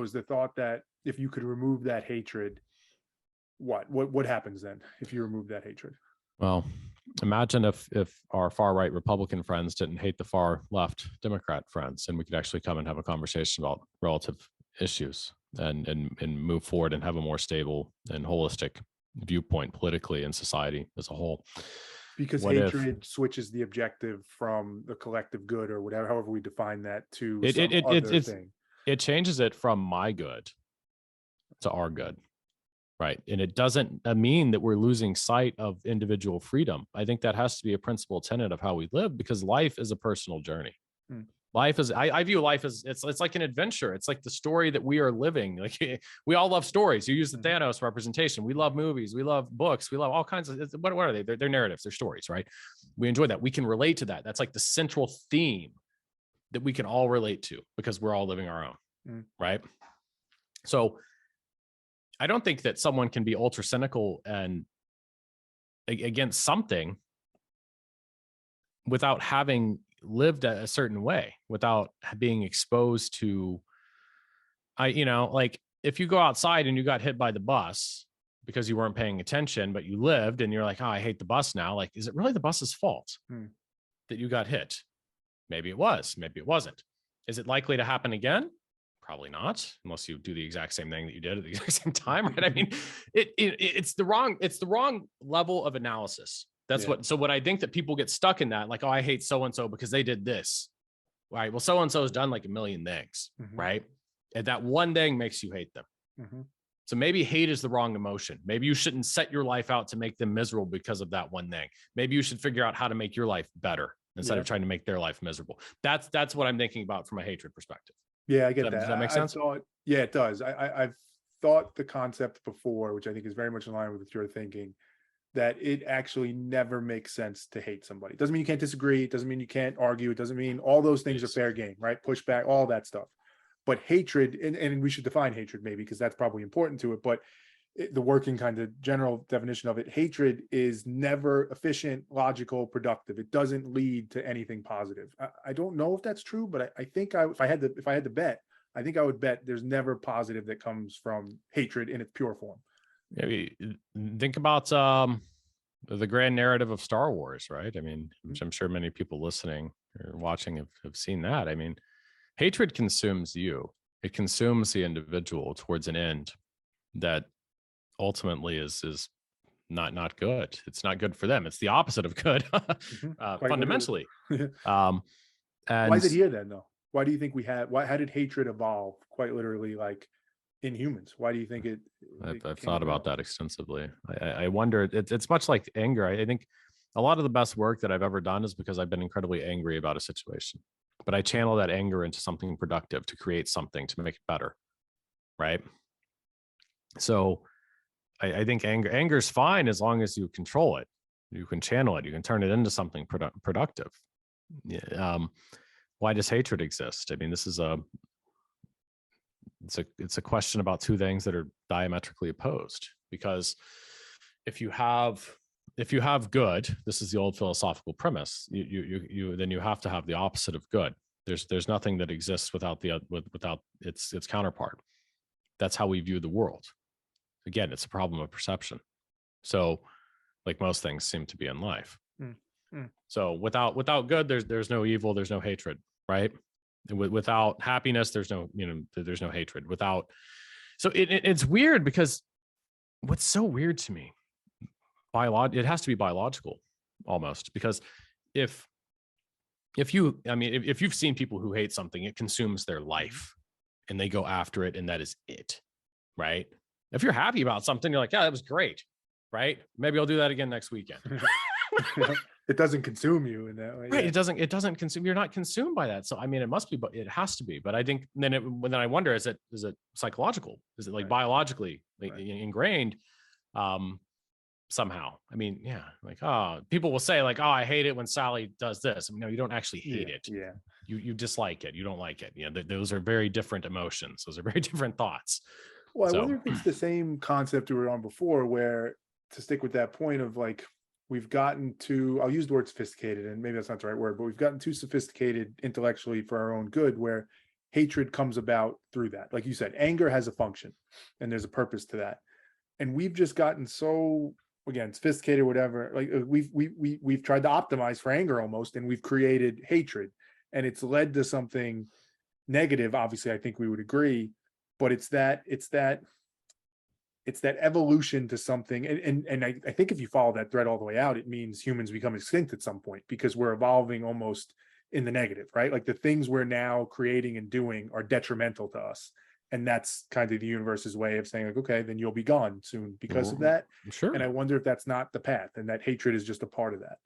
was the thought that if you could remove that hatred, what happens then if you remove that hatred? Well, imagine if our far right Republican friends didn't hate the far left Democrat friends, and we could actually come and have a conversation about relative issues and move forward and have a more stable and holistic viewpoint politically and society as a whole. Because What if hatred switches the objective from the collective good or whatever, however we define that, to it it, some it other it's thing. it changes it from my good to our good. Right. And it doesn't mean that we're losing sight of individual freedom. I think that has to be a principal tenet of how we live, because life is a personal journey. Hmm. Life is, I view life as it's like an adventure. It's like the story that we are living. Like we all love stories. You use the Thanos representation. We love movies. We love books. We love all kinds of, what are they? They're narratives. They're stories, right? We enjoy that. We can relate to that. That's like the central theme that we can all relate to because we're all living our own, right? So I don't think that someone can be ultra cynical and against something without having lived a certain way, without being exposed to, like if you go outside and you got hit by the bus because you weren't paying attention, but you lived and you're like, oh, I hate the bus now. Like, is it really the bus's fault that you got hit? Maybe it was, maybe it wasn't. Is it likely to happen again? Probably not, unless you do the exact same thing that you did at the exact same time, right? I mean, it's the wrong level of analysis. That's what I think that people get stuck in that, like, oh, I hate so-and-so because they did this. Right. Well, so-and-so has done like a million things, right? And that one thing makes you hate them. So maybe hate is the wrong emotion. Maybe you shouldn't set your life out to make them miserable because of that one thing. Maybe you should figure out how to make your life better instead of trying to make their life miserable. That's what I'm thinking about from a hatred perspective. Yeah, I get that. Does that make sense? Yeah, it does. I've thought the concept before, which I think is very much in line with your thinking, that it actually never makes sense to hate somebody. It doesn't mean you can't disagree. It doesn't mean you can't argue. It doesn't mean all those things are fair game, right? Pushback, all that stuff. But hatred, and we should define hatred maybe, because that's probably important to it. But the working kind of general definition of it, hatred is never efficient, logical, productive. It doesn't lead to anything positive. I don't know if that's true, but I think if I had to bet, I think I would bet there's never positive that comes from hatred in its pure form. Maybe think about the grand narrative of Star Wars, right? I mean, I'm sure many people listening or watching have seen that. I mean, hatred consumes you. It consumes the individual towards an end that ultimately is not good. It's not good for them. It's the opposite of good, fundamentally. And why is it here then, though? Why do you think how did hatred evolve quite literally, like in humans? Why do you think I've thought about that extensively. I wonder, it's much like anger. I think a lot of the best work that I've ever done is because I've been incredibly angry about a situation, but I channel that anger into something productive to create something to make it better. Right. So I think anger is fine as long as you control it. You can channel it. You can turn it into something productive. Why does hatred exist? I mean, it's a question about two things that are diametrically opposed. Because if you have good, this is the old philosophical premise. Then you have to have the opposite of good. There's nothing that exists without its counterpart. That's how we view the world. Again, it's a problem of perception. So, like most things seem to be in life. So without good, there's no evil, there's no hatred, right? And without happiness, there's no hatred. So it's weird, because what's so weird to me, it has to be biological almost, because if you've seen people who hate something, it consumes their life and they go after it, and that is it, right? If you're happy about something, you're like, yeah, that was great, right? Maybe I'll do that again next weekend. It doesn't consume you in that way, right? It doesn't consume. You're not consumed by that. So I mean, it must be, but it has to be. But I think then I wonder, is it psychological? Is it like biologically ingrained somehow? I mean, yeah, like, people will say like, oh, I hate it when Sally does this. I mean, no, you don't actually hate it. Yeah, you dislike it. You don't like it. Those are very different emotions. Those are very different thoughts. Well, I wonder if it's the same concept we were on before, where, to stick with that point of like, we've gotten too, I'll use the word sophisticated, and maybe that's not the right word, but we've gotten too sophisticated intellectually for our own good, where hatred comes about through that. Like you said, anger has a function and there's a purpose to that. And we've just gotten so, again, sophisticated, whatever. Like we've tried to optimize for anger almost, and we've created hatred, and it's led to something negative. Obviously, I think we would agree, but it's that evolution to something. And I think if you follow that thread all the way out, it means humans become extinct at some point because we're evolving almost in the negative, right? Like the things we're now creating and doing are detrimental to us. And that's kind of the universe's way of saying, like, okay, then you'll be gone soon because of that. And I Sure. wonder if that's not the path and that hatred is just a part of that.